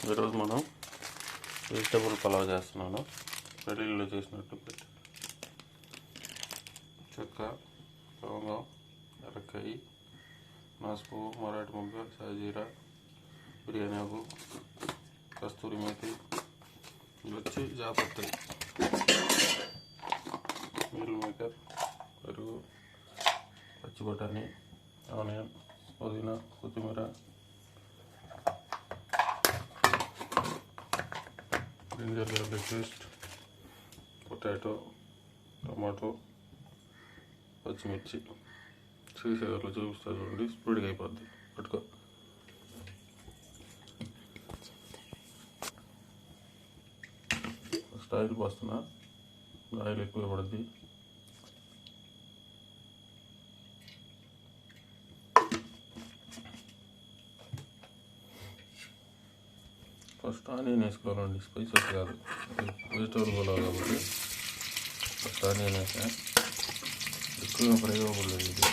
ఈరోజు మనం వెజిటబుల్ పలావ్ చేస్తున్నాను. పెళ్ళిళ్ళలో చేసినట్టు పెట్టి చెక్క, లవంగం, ఎర్రకాయ, పసుపు, మరాఠీ మొగ్గ, సాజీరా, బిర్యానీ ఆకు, కస్తూరి మేతి, వచ్చి జాపత్రి, మీల్ మేకర్, పెరుగు, పచ్చి బఠానీ, ఆనియన్, పుదీనా, కొత్తిమీర, ginger garlic paste, potato, tomato, పచ్చిమిర్చి. శ్రీశైలంలో చూపిస్తా చూడండి, స్పీడ్గా అయిపోద్ది. పట్టుకో. ఫస్ట్ ఆయిల్ పోస్తున్నా, ఆయిల్ ఎక్కువ పడుద్ది. ఫస్ట్ ఆనియన్ వేసుకోవాలండి, స్పైసెస్ కాదు, వెజిటబుల్ పలావ్ కాబట్టి ఫస్ట్ ఆనియన్ వేసా. ఎక్కువగా ఫ్రై అవ్వకూడదు ఇది.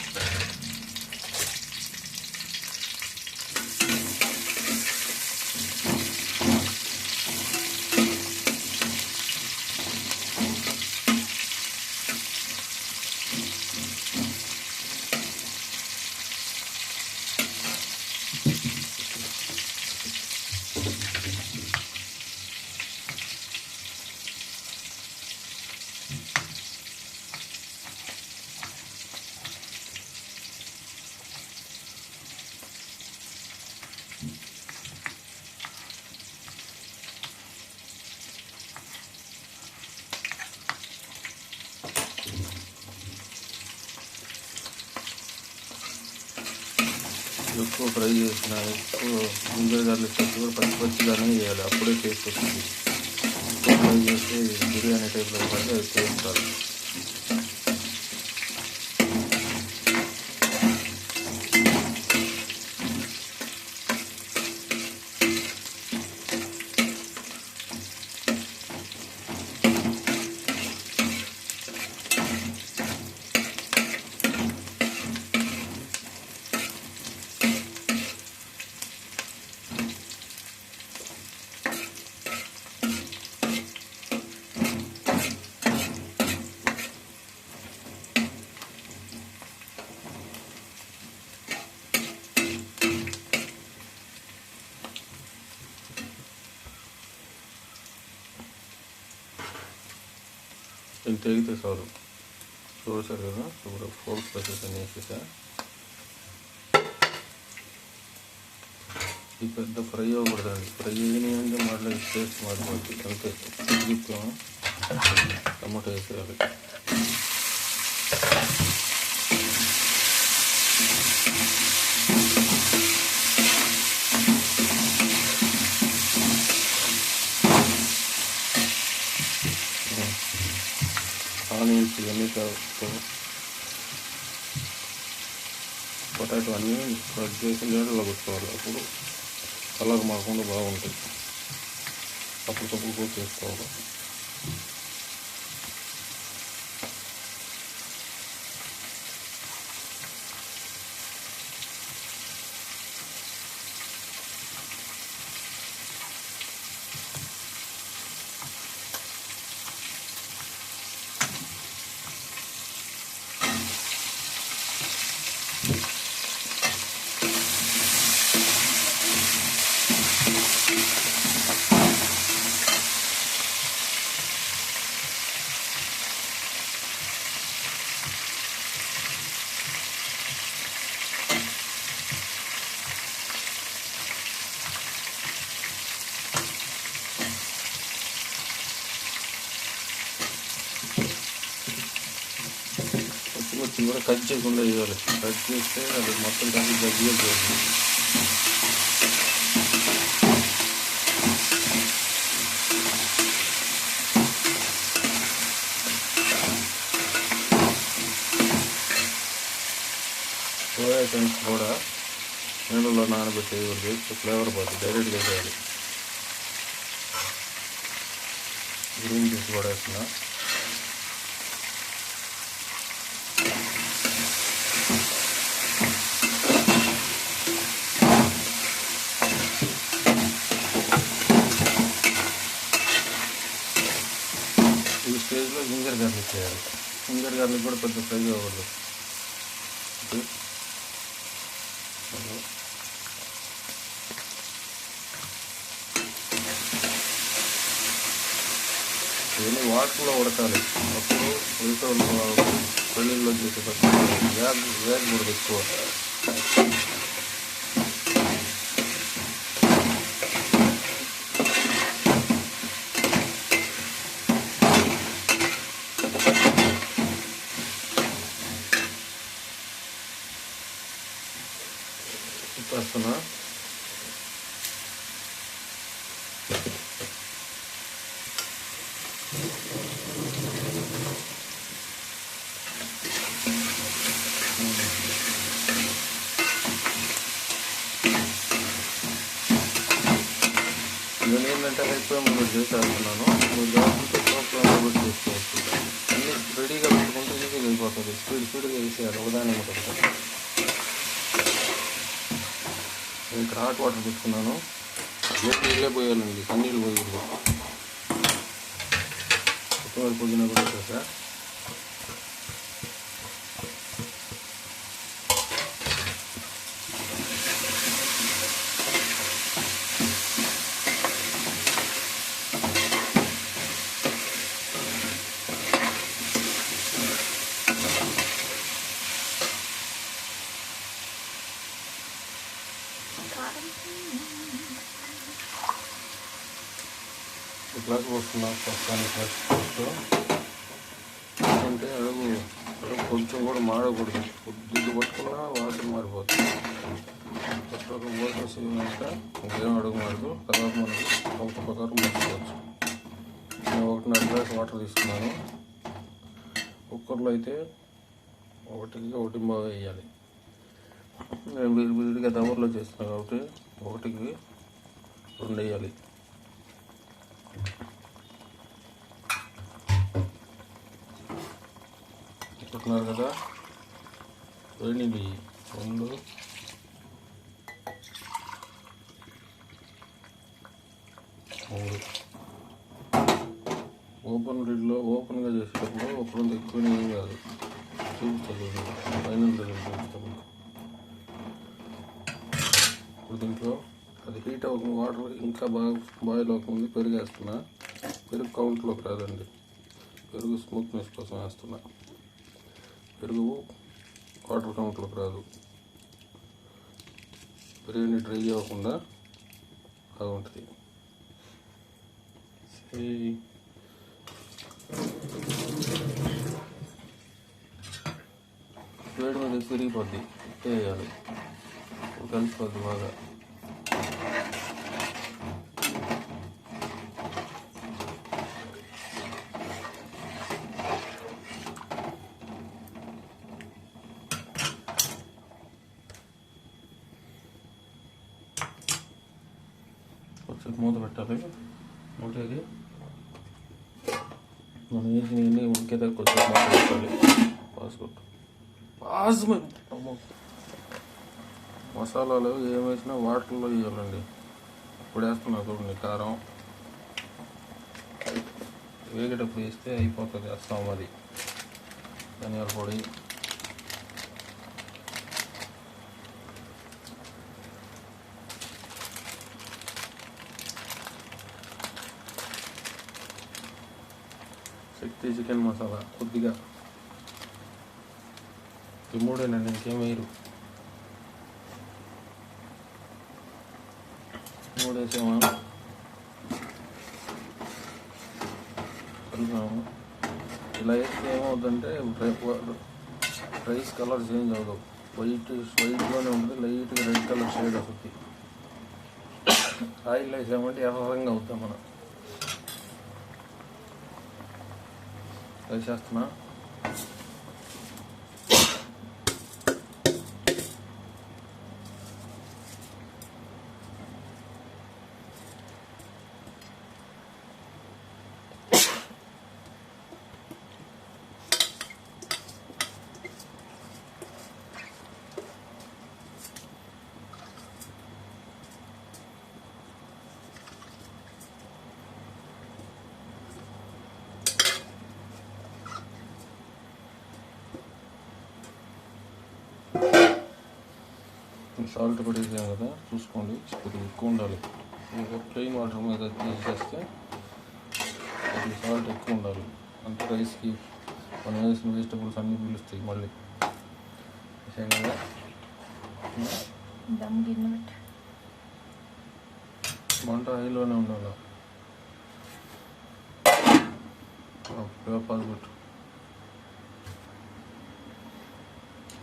ఎక్కువ ఫ్రై చేసిన ఎక్కువ జింజర్ గార్లిక్ పేస్ట్ కూడా పచ్చిగానే వేయాలి, అప్పుడే టేస్ట్ వస్తుంది. ఎక్కువ ఫ్రై చేస్తే బిర్యానీ టైప్లో పడితే అది టేస్ట్ రాదు. నేను తెగితే చాలు. చూసారు కదా, ఇప్పుడు ఫోర్ స్పైసెస్ అని వేసేసా. ఇది పెద్ద ఫ్రై అవ్వకూడదండి, ఫ్రై అయినాయంటే మళ్ళీ టేస్ట్ మారిపోతుంది. అంతే. తిప్పుతాము, టమాటో వేసేయాలి. ఆనియన్స్ ఇవన్నీ పొటాటో అన్నీ కట్ చేసి నీళ్ళలో పెట్టుకోవాలి. అప్పుడు కలర్ మాకుండా బాగుంటుంది. అప్పుడు కూడా చేసుకోవాలి. పచ్చిమిర్చి కూడా కట్ చేయకుండా వేయాలి. కట్ చేస్తే అది మొత్తం కలిసి గట్టిగా చేయాలి. సోయా చంక్స్ కూడా నీళ్ళలో నానబెట్టేది, ఫ్లేవర్ పోతుంది. డైరెక్ట్గా వేసేయాలి. గ్రీన్ పీస్ కూడా వేస్తున్నా. జింజర్ గార్లిక్ వేయాలి. జింజర్ గార్లిక్ కూడా పెద్ద ఫ్రై అవ్వకూడదు. ఇవన్నీ వాటర్లో ఉడకాలి. అప్పుడు వెజిటబుల్ పెళ్ళిళ్ళలో చేసే వేగకూడదు ఎక్కువ. వస్తున్నా నేను ఏంటంటే హైప్లో మీరు చేసేస్తున్నాను. మీరు జాగ్రత్తగా షాప్లో కూడా చేసుకోవచ్చు. అన్నీ రెడీగా పెట్టుకుంటే ఈజీగా అయిపోతుంది. స్పీడ్గా వేసేయాలి. ఉదాహరణ ఉంటుంది. నేను ఇక్కడ హాట్ వాటర్ పెట్టుకున్నాను. నీళ్ళే పోయాలండి, కన్నీళ్ళు పోయకూడదు. కొత్తిమీర పుదీనా కూడా వేసేసా. గ్లాస్ పోస్తున్నా ప్రస్తుతానికి ఫస్ట్. అంటే అడుగు కొంచెం కూడా మాడకూడదు. కొద్దిగా పట్టుకున్నా వాసన మారిపోతుంది. ఫస్ట్ ఒక పోసేసి ఇంకేం అడుగు మాడదు. తర్వాత మనకి కొంత ప్రకారం మర్చిపోవచ్చు. నేను 1.5 గ్లాస్ వాటర్ తీసుకున్నాను. కుక్కర్లో అయితే 1 వేయాలి. నేను విడిగా దవర్లో చేస్తున్నాను కాబట్టి 1కి 2 వేయాలి. అనుకుంటున్నారు కదా, వేడిది 2 3 ఓపెన్ లిడ్లో ఓపెన్గా చేసేటప్పుడు ఒకరు ఎక్కువనే ఏం కాదు, చూపిస్తుంది ఫైనల్ చూపిస్తాము. ఇప్పుడు దీంట్లో అది హీట్ అవ్వకుండా వాటర్ ఇంకా బాగా బాయిల్ అవ్వకముందు పెరుగు వేస్తున్నా. పెరుగు కౌంట్లోకి రాదండి, పెరుగు స్మూత్నెస్ కోసం వేస్తున్నా. పెరుగు వాటర్ కౌంట్లోకి రాదు. బిర్యానీ డ్రై అవ్వకుండా బాగుంటుంది. వేడి మీద పెరిగిపోద్ది, వేయాలి, కలిసిపోద్ది బాగా. కొంచెం మూత పెట్టాలి. మూతకి మనం వేసినవన్నీ ఉడికేదాకా కొంచెం మూత పెట్టాలి. మసాలాలు ఏం వేసినా వాటర్లో వేయాలండి. ఇప్పుడు వేస్తున్నా చూడండి, కారం వేగేటప్పుడు వేస్తే అయిపోతుంది. వేస్తాం అది ధనియాల పొడి, శక్తి చికెన్ మసాలా కొద్దిగా, ఈ 3 ఇంకేం వేయరు. 3 వేసామా, కలిపాము. ఇలా వేస్తే ఏమవుతుందంటే రైస్ కలర్ చేంజ్ అవ్వదు, వైట్లోనే ఉంటుంది, లైట్గా రెడ్ కలర్ షేడ్ వస్తుంది. ఆయిల్ వేసామంటే ఎర్రంగా అవుతాం. మనం వేసేస్తున్నా. సాల్ట్ కూడా వేసాం కదా, చూసుకోండి కొద్దిగా ఎక్కువ ఉండాలి. ఇంకా ప్లెయిన్ వాటర్ మీద తీసేస్తే కొద్దిగా సాల్ట్ ఎక్కువ ఉండాలి. అంటే రైస్కి మనం వేసిన వెజిటబుల్స్ అన్నీ పిలుస్తాయి. మళ్ళీ వేసాం కదా, మంట హైలోనే ఉండాలి. పాలు పెట్టు,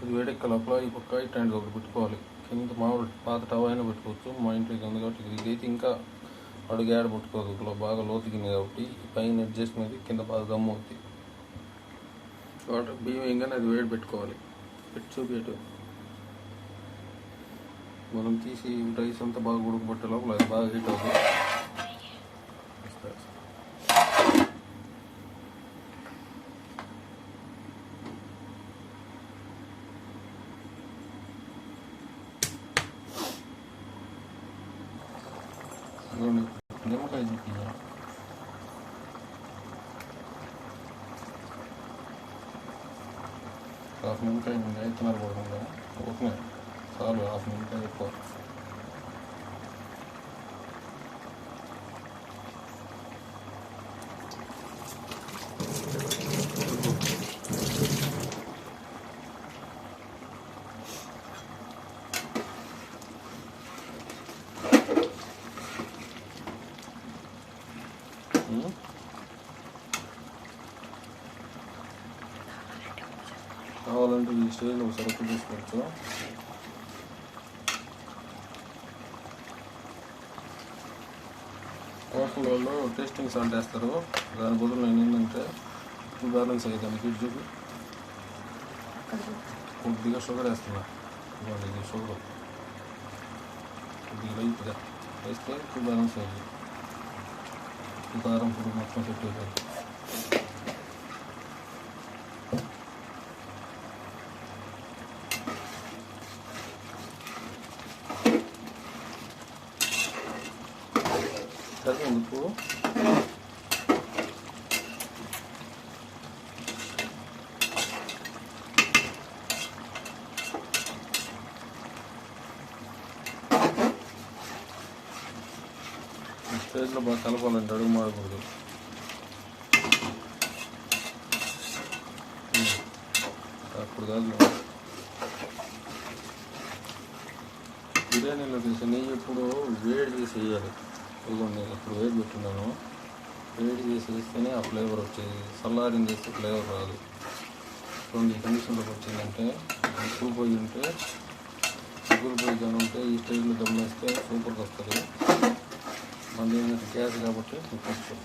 ఇది వేడెక్కలప్పుడు ఈ పక్క ఇట్లాంటిది ఒకటి పెట్టుకోవాలి. కింద మామూలు పాత టవ్ అయినా పెట్టుకోవచ్చు. మా ఇంట్లో ఇది ఉంది కాబట్టి ఇదైతే ఇంకా అడుగు ఏడ పెట్టుకోదు, బాగా లోతుకింది కాబట్టి పైన అడ్జస్ట్ మీద కింద బాగా గమ్ము అవుతుంది. వాటర్ బియ్యం ఇంకానే అది వేడి పెట్టుకోవాలి. పెట్టి చూపేటు మనం తీసి రైస్ అంతా బాగా ఉడకబట్టే లోపల అది బాగా హీట్ అవుతుంది. నిమ్మకాయ చూపించాలి. హాఫ్ నిమ్మకాయ ఎత్తున్నారు పడకుండా ఓకే చాలు. హాఫ్ నిమ్మకాయ ఎక్కువ. కావాలంటే ఈ స్టేజ్లో ఒకసారి ఉప్పు తీసుకోవచ్చు. హోటల్లో టేస్టింగ్ సాల్ట్ వేస్తారు, దాని బదులు నేను ఏంటంటే బ్యాలెన్స్ అయ్యేదానికి ఇది చూపి కొద్దిగా షుగర్ వేస్తున్నా. ఇది షుగర్ కొద్దిగా లైట్గా వేస్తే బ్యాలెన్స్ అయ్యింది. కారం పొడి మొత్తం సెట్ అయిపోయింది. ఉప్పు స్టేజ్లో బాగా కలపాలంటే అడుగు మాడకూడదు. అప్పుడు కాదు బిర్యానీలో తీసి నెయ్యి ఎప్పుడు వేడి చేసి వేయాలి. ఇదిగోండి ఇప్పుడు వేడి పెట్టున్నాను, వేడి చేసి వేస్తేనే ఆ ఫ్లేవర్ వచ్చేది. చల్లారిని చేస్తే ఫ్లేవర్ రాదు. చూడండి ఈ కండిషన్లోకి వచ్చిందంటే ఉప్పు పోయి ఉంటే ఉగురు పోయి కానీ ఉంటే ఈ స్టేజ్లో దమ్మేస్తే సూపర్గా వస్తుంది. మళ్ళీ ఏంటంటే గ్యాస్ కాబట్టి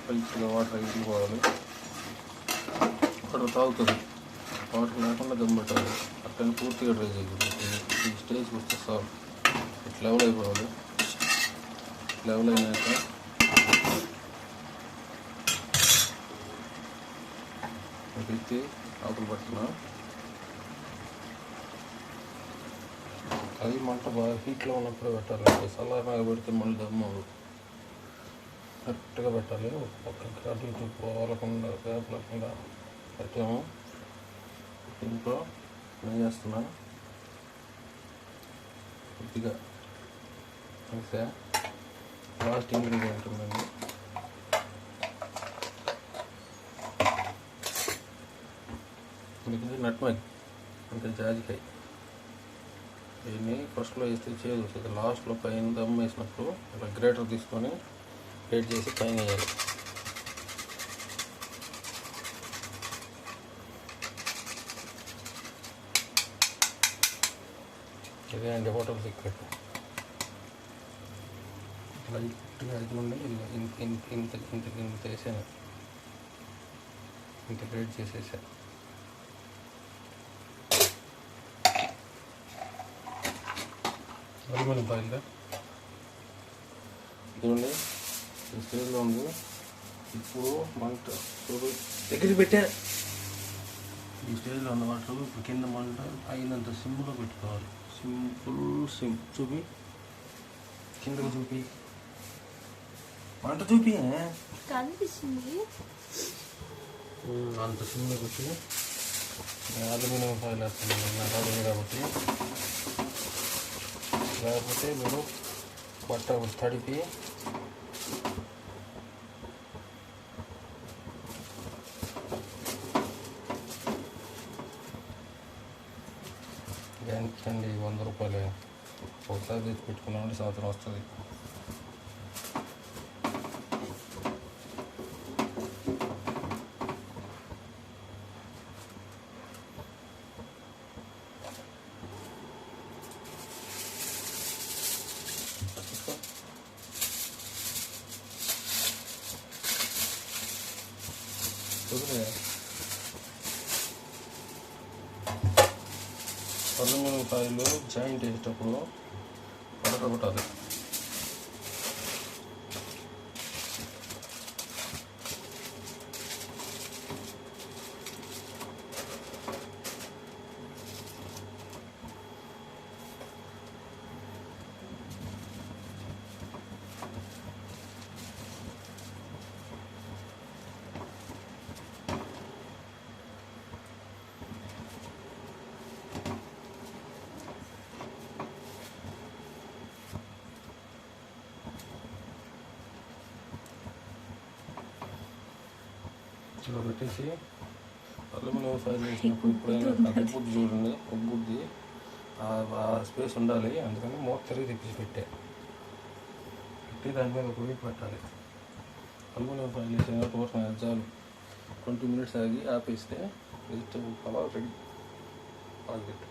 పలుచగా వాటర్ ఎగిరిపోవాలి. వాటర్ తాగుతుంది, వాటర్ లేకుండా దమ్ పెట్టాలి. అట్లనే పూర్తిగా డ్రై చేయకూడదు. ఈ స్టేజ్కి వస్తే చాలు, ఇట్లా లెవెల్ అయిపోవాలి. లెవెల్ అయినాక ఎత్తి ఆకులు పడుతున్నా. అది మంట బాగా హీట్లో ఉన్నప్పుడు పెట్టాలంటే, చల్లారినాక పెడితే మళ్ళీ దమ్ము కరెక్ట్గా పెట్టాలి. ఒక పక్కకి అటు ఇటు పోలకుండా వేపలేకుండా పెట్టాము. ఇంట్లో నెయ్యి వేస్తున్నా కొద్దిగా వేసా. లాస్ట్ ఇంగ్రీడియంట్ ఉందండి, ఇది నట్మగ్ ఇంకా జాజికాయ. దీన్ని ఫస్ట్లో వేస్తే చేదు వస్తుంది, లాస్ట్లో పైన దమ్ వేసినప్పుడు ఇలా గ్రేటర్ తీసుకొని గ్రేట్ చేసి పైన వేయాలి. ఇదే అండి హోటల్ సీక్రెట్. లైట్గా అది ఉండి ఇంత వేసాను, ఇంత గ్రేట్ చేసేసా. అల్యూమినియం ఫాయిల్ ఇదిగోండి ఈ స్టేజ్లో ఉంది. ఇప్పుడు మంట దగ్గర పెట్టా. ఈ స్టేజ్లో ఉన్న వాటర్ ఇప్పుడు కింద మంట అయినంత సిమ్లో పెట్టుకోవాలి. సిమ్ చూపి కిందకు చూపి మంట చూపి కనిపిస్తుంది. అంత సిమ్లో పెట్టి అల్యూమినియం ఫాయిల్ వేస్తున్నాను, నాకు అదే కాబట్టి లేకపోతే మీరు బట్ట తడిపి ఎంతండి 100 రూపాయలు ఒకసారి తెచ్చి పెట్టుకున్నామంటే సంవత్సరం వస్తుంది. అల్యూమినియం ఫాయిల్ జాయింట్ వేసేటప్పుడు పడగొట్టాలి. ఇలా పెట్టేసి అల్యూమినియం ఫాయిల్ వేసినప్పుడు ఎప్పుడైనా తగ్గిపోద్ది చూడండి, ఒగ్గుద్ది, ఆ స్పేస్ ఉండాలి. అందుకని మూత తిరిగి తెప్పించి పెట్టి దాని మీద ఒక వెయిట్ పెట్టాలి. అల్యూమినియం ఫాయిల్ వేసిన టోటల్ చాలు 20 మినిట్స్ ఆగి ఆపేస్తే వెజిటబుల్ పలావ్ రెడీ. ఆగిపెట్టు.